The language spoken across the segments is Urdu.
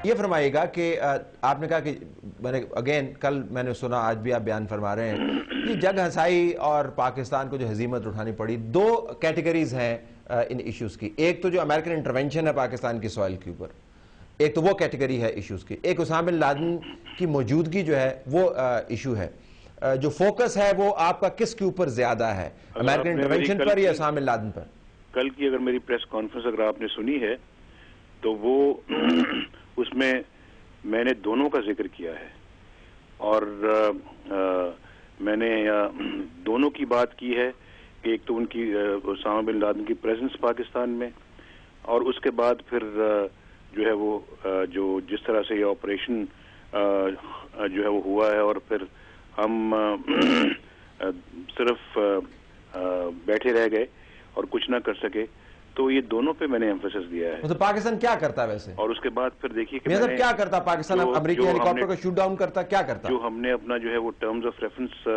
یہ فرمائیے گا کہ آپ نے کہا کہ اگین کل میں نے سنا، آج بھی آپ بیان فرما رہے ہیں، یہ جگ ہنسائی اور پاکستان کو جو ہزیمت اٹھانی پڑی، دو کیٹیگریز ہیں ان ایشوز کی. ایک تو جو امریکن انٹرونشن ہے پاکستان کی سوائل کے اوپر، ایک تو وہ کیٹیگری ہے ایشوز کی. ایک اسامہ بن لادن کی موجودگی جو ہے وہ ایشو ہے. جو فوکس ہے وہ آپ کا کس کے اوپر زیادہ ہے، امریکن انٹرونشن پر یا اسامہ بن لادن پر؟ کل کی اگر میری پریس کانفرنس اگر آپ نے سنی ہے تو وہ اس میں نے دونوں کا ذکر کیا ہے، اور میں نے دونوں کی بات کی ہے کہ ایک تو ان کی اسامہ بن لادن کی پریزنس پاکستان میں، اور اس کے بعد پھر جو ہے وہ جو جس طرح سے یہ آپریشن جو ہے وہ ہوا ہے، اور پھر ہم صرف بیٹھے رہ گئے اور کچھ نہ کر سکے. تو یہ دونوں پہ میں نے ایمفیسس دیا ہے. تو پاکستان کیا کرتا ہے ویسے؟ اور اس کے بعد پھر دیکھیے کہ میں کیا کرتا پاکستان، امریکی ہیلی کاپٹر کو شوٹ ڈاؤن کرتا، کیا کرتا؟ جو ہم نے اپنا جو ہے وہ ٹرمز آف ریفرنس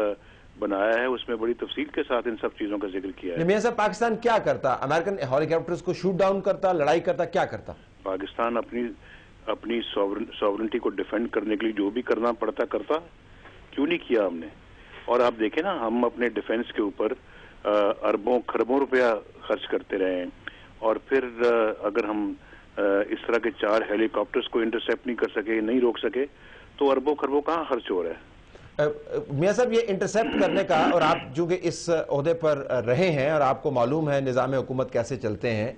بنایا ہے اس میں بڑی تفصیل کے ساتھ ان سب چیزوں کا ذکر کیا ہے. میاں صاحب پاکستان کیا کرتا؟ امریکن ہیلی کاپٹرز کو شوٹ ڈاؤن کرتا، لڑائی کرتا، کیا کرتا؟ پاکستان اپنی سوورنٹی کو ڈیفینڈ کرنے کے لیے جو بھی کرنا پڑتا کرتا. کیوں نہیں کیا ہم نے؟ اور آپ دیکھیں نا، ہم اپنے ڈیفینس کے اوپر اربوں خربوں روپیہ خرچ کرتے رہے ہیں، اور پھر اگر ہم اس طرح کے 4 ہیلی کاپٹرز کو انٹرسیپٹ نہیں کر سکے، نہیں روک سکے، تو اربوں خربوں کہاں خرچ ہو رہا ہے؟ میاں صاحب یہ انٹرسیپٹ کرنے کا، اور آپ چونکہ اس عہدے پر رہے ہیں اور آپ کو معلوم ہے نظام حکومت کیسے چلتے ہیں،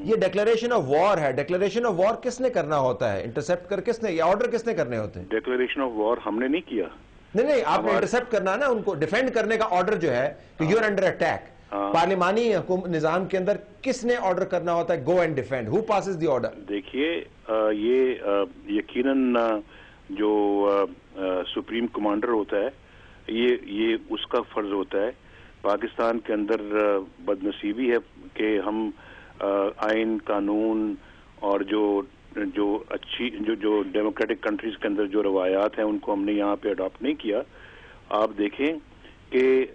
یہ ڈیکلریشن آف وار ہے. ڈیکلریشن آف وار کس نے کرنا ہوتا ہے؟ انٹرسیپٹ کر کس نے، یہ آرڈر کس نے کرنے ہوتے ہیں؟ ڈیکلریشن آف وار ہم نے نہیں کیا. نہیں، آپ نے انٹرسیپٹ کرنا ہے نا، ان کو ڈیفینڈ کرنے کا آرڈر جو ہے کہ یو آر انڈر اٹیک. پارلیمانی نظام کے اندر کس نے آرڈر کرنا ہوتا ہے go and defend? Who passes the order? دیکھیے یہ یقیناً جو سپریم کمانڈر ہوتا ہے یہ اس کا فرض ہوتا ہے. پاکستان کے اندر بدنصیبی ہے کہ ہم آئین قانون اور جو اچھی جو ڈیموکریٹک کنٹریز کے اندر جو روایات ہیں ان کو ہم نے یہاں پہ اڈاپٹ نہیں کیا. آپ دیکھیں کہ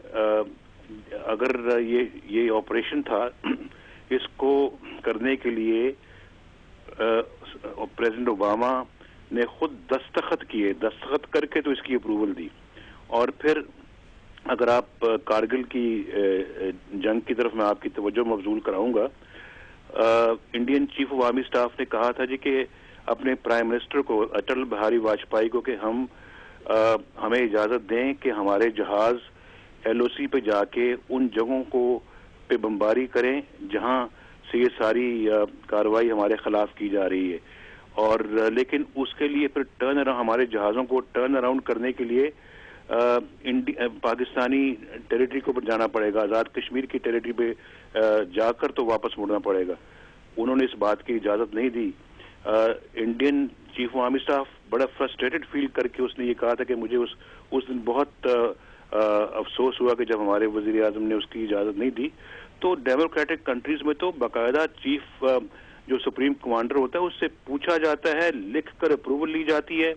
اگر یہ آپریشن تھا، اس کو کرنے کے لیے پریزیڈنٹ اوباما نے خود دستخط کر کے تو اس کی اپروول دی. اور پھر اگر آپ کارگل کی جنگ کی طرف میں آپ کی توجہ مبذول کراؤں گا، Indian chief of army staff نے کہا تھا کہ اپنے پرائم منسٹر کو اٹل بہاری واجپئی کو کہ ہمیں اجازت دیں کہ ہمارے جہاز ایل او سی پہ جا کے ان جگہوں کو پہ بمباری کریں جہاں سے یہ ساری کارروائی ہمارے خلاف کی جا رہی ہے. اور لیکن اس کے لیے پھر ہمارے جہازوں کو ٹرن اراؤنڈ کرنے کے لیے پاکستانی ٹیریٹری کو جانا پڑے گا، آزاد کشمیر کی ٹیریٹری پہ جا کر تو واپس مڑنا پڑے گا. انہوں نے اس بات کی اجازت نہیں دی. انڈین چیف آرمی اسٹاف بڑا فرسٹریٹڈ فیل کر کے اس نے یہ کہا تھا کہ مجھے اس دن بہت افسوس ہوا کہ جب ہمارے وزیر اعظم نے اس کی اجازت نہیں دی. تو ڈیموکریٹک کنٹریز میں تو باقاعدہ چیف جو سپریم کمانڈر ہوتا ہے اس سے پوچھا جاتا ہے، لکھ کر اپروول لی جاتی ہے،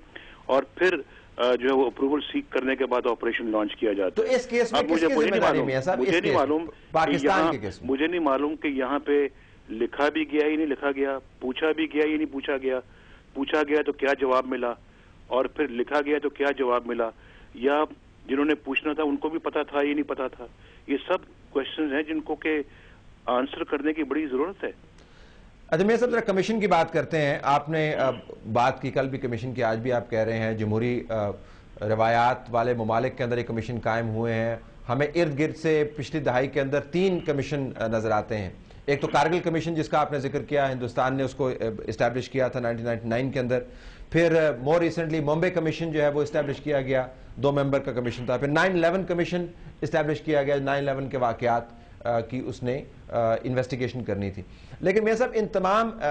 اور پھر جو ہے وہ اپروول سیک کرنے کے بعد آپریشن لانچ کیا جاتا ہے. تو اس کیس میں کس کی ذمہ داری ہے صاحب؟ مجھے نہیں معلوم پاکستان کے کیس میں مجھے نہیں معلوم کہ یہاں پہ لکھا بھی گیا ہی نہیں لکھا گیا، پوچھا بھی گیا ہی نہیں پوچھا گیا تو کیا جواب ملا، اور پھر لکھا گیا تو کیا جواب ملا، یا جنہوں نے پوچھنا تھا ان کو بھی پتا تھا یہ نہیں پتا تھا. یہ سب کوشچنز ہیں جن کو کہ آنسر کرنے کی بڑی ضرورت ہے. میں سب ذرا کمیشن کی بات کرتے ہیں. آپ نے بات کی کل بھی کمیشن کی، آج بھی آپ کہہ رہے ہیں جمہوری روایات والے ممالک کے اندر ایک کمیشن قائم ہوئے ہیں. ہمیں ارد گرد سے پچھلی دہائی کے اندر 3 کمیشن نظر آتے ہیں. ایک تو کارگل کمیشن جس کا آپ نے ذکر کیا، ہندوستان نے اس کو اسٹیبلش کیا تھا 1999 کے اندر. پھر مور ریسنٹلی ممبئی کمیشن جو ہے وہ اسٹیبلش کیا گیا، 2 ممبر کا کمیشن تھا. پھر 9/11 کمیشن اسٹیبلش کیا گیا، 9/11 کے واقعات کی اس نے انویسٹیگیشن کرنی تھی. لیکن میں صاحب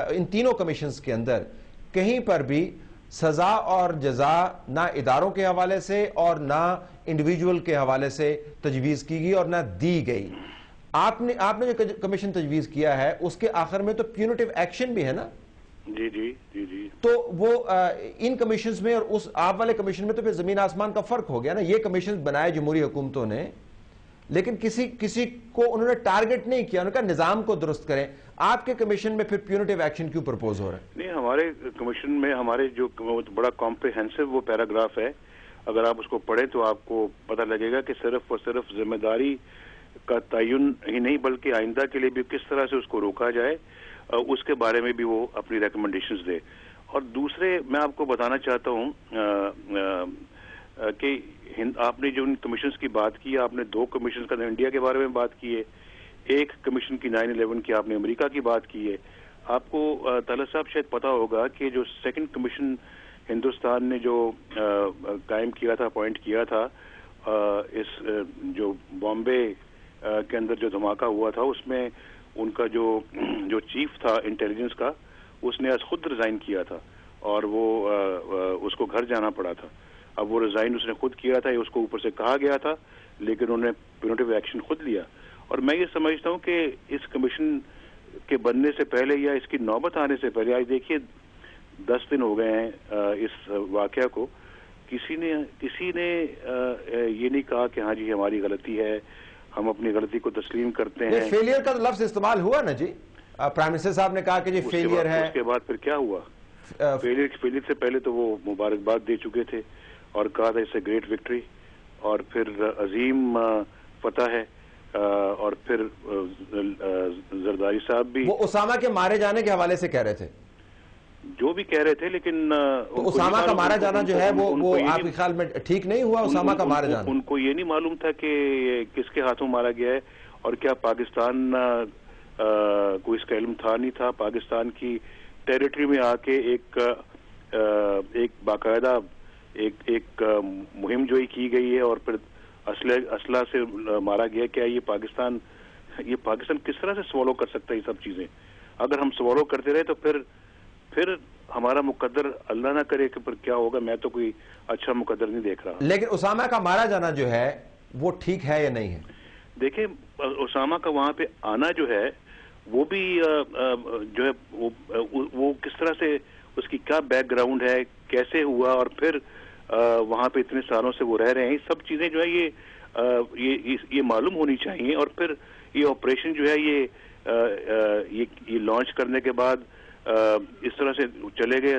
ان تینوں کمیشنز کے اندر کہیں پر بھی سزا اور جزا نہ اداروں کے حوالے سے اور نہ انڈیویجول کے حوالے سے تجویز کی گئی اور نہ دی گئی. آپ نے جو کمیشن تجویز کیا ہے اس کے آخر میں تو پیونیٹیو ایکشن بھی ہے نا؟ جی. تو وہ ان کمیشنز میں اور اس آپ والے کمیشن میں تو پھر زمین آسمان کا فرق ہو گیا نا. یہ کمیشنز بنائے جمہوری حکومتوں نے، لیکن کسی کو انہوں نے ٹارگٹ نہیں کیا. انہوں نے کہا نظام کو درست کریں. آپ کے کمیشن میں پھر پیونیٹیو ایکشن کیوں پرپوز ہو رہا ہے؟ نہیں، ہمارے کمیشن میں ہمارے جو بڑا کمپریہنسو وہ پیراگراف ہے، اگر آپ اس کو پڑھیں تو آپ کو پتہ لگے گا کہ صرف اور صرف ذمہ داری کا تعین ہی نہیں بلکہ آئندہ کے لیے بھی کس طرح سے اس کو روکا جائے اس کے بارے میں بھی وہ اپنی ریکمنڈیشنز دے. اور دوسرے میں آپ کو بتانا چاہتا ہوں کہ آپ نے جو ان کمیشنز کی بات کی، آپ نے 2 کمیشنز کا انڈیا کے بارے میں بات کی ہے، ایک کمیشن کی 9/11 کی آپ نے امریکہ کی بات کی ہے. آپ کو طلعت صاحب شاید پتا ہوگا کہ جو سیکنڈ کمیشن ہندوستان نے جو قائم کیا تھا، اپوائنٹ کیا تھا، اس جو بامبے کے اندر جو دھماکہ ہوا تھا اس میں ان کا جو چیف تھا انٹیلیجنس کا، اس نے خود ریزائن کیا تھا اور وہ اس کو گھر جانا پڑا تھا. اب وہ ریزائن اس نے خود کیا تھا، اس کو اوپر سے کہا گیا تھا، لیکن انہوں نے پیونیٹیو ایکشن خود لیا. اور میں یہ سمجھتا ہوں کہ اس کمیشن کے بننے سے پہلے یا اس کی نوبت آنے سے پہلے، آج دیکھیے 10 دن ہو گئے ہیں اس واقعہ کو، کسی نے یہ نہیں کہا کہ ہاں جی ہماری غلطی ہے، ہم اپنی غلطی کو تسلیم کرتے ہیں. فیلئر کا لفظ استعمال ہوا نا جی، پرائم منسٹر صاحب نے کہا کہ جی فیلئر ہے. اس کے بعد پھر کیا ہوا؟ فیلئر سے پہلے تو وہ مبارکباد دے چکے تھے اور کہا تھا اس اے گریٹ وکٹری، اور پھر عظیم فتح ہے، اور پھر زرداری صاحب بھی وہ اسامہ کے مارے جانے کے حوالے سے کہہ رہے تھے، جو بھی کہہ رہے تھے، لیکن تو اسامہ کا مارا جانا جو ہے وہ آپ کے خیال میں ٹھیک نہیں ہوا؟ اسامہ کا مارا جانا ان کو یہ نہیں معلوم تھا کہ کس کے ہاتھوں مارا گیا ہے، اور کیا پاکستان کو اس کا علم تھا نہیں تھا؟ پاکستان کی ٹیریٹری میں آ کے ایک باقاعدہ ایک مہم جوئی کی گئی ہے اور پھر اسلحہ سے مارا گیا. کیا یہ پاکستان کس طرح سے سوالو کر سکتا ہے یہ سب چیزیں؟ اگر ہم سوالو کرتے رہے تو پھر ہمارا مقدر اللہ نہ کرے کہ پھر کیا ہوگا. میں تو کوئی اچھا مقدر نہیں دیکھ رہا. لیکن اسامہ کا مارا جانا جو ہے وہ ٹھیک ہے یا نہیں ہے؟ دیکھیں، اسامہ کا وہاں پہ آنا جو ہے وہ بھی جو ہے وہ کس طرح سے، اس کی کیا بیک گراؤنڈ ہے، کیسے ہوا، اور پھر وہاں پہ اتنے سالوں سے وہ رہ رہے ہیں، یہ سب چیزیں جو ہے یہ معلوم ہونی چاہیے. اور پھر یہ آپریشن جو ہے یہ لانچ کرنے کے بعد اس طرح سے چلے گئے.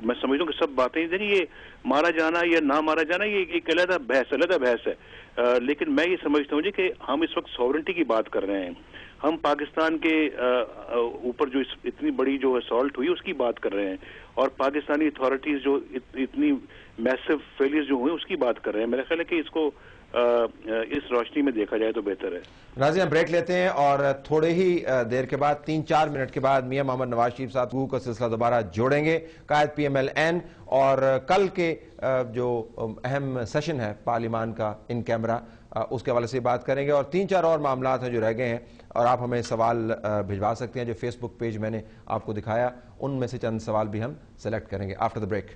میں سمجھتا ہوں کہ سب باتیں یہ مارا جانا یا نہ مارا جانا یہ ایک علیحدہ بحث ہے. لیکن میں یہ سمجھتا ہوں کہ ہم اس وقت سوورنٹی کی بات کر رہے ہیں، ہم پاکستان کے اوپر جو اتنی بڑی جو اسالٹ ہوئی اس کی بات کر رہے ہیں، اور پاکستانی اتھارٹیز جو اتنی میسو فیلئر جو ہوئے اس کی بات کر رہے ہیں. میرا خیال ہے کہ اس کو اس روشنی میں دیکھا جائے تو بہتر ہے. ناظرین ہم بریک لیتے ہیں اور تھوڑے ہی دیر کے بعد 3-4 منٹ کے بعد میاں محمد نواز شریف صاحب گفتگو کا سلسلہ دوبارہ جوڑیں گے. قائد پی ایم ایل این اور کل کے جو اہم سیشن ہے پارلیمان کا ان کیمرہ، اس کے حوالے سے بات کریں گے، اور 3-4 اور معاملات ہیں جو رہ گئے ہیں، اور آپ ہمیں سوال بھجوا سکتے ہیں جو فیس بک پیج میں نے آپ کو دکھایا، ان میں سے چند سوال بھی ہم سلیکٹ کریں گے آفٹر دا بریک.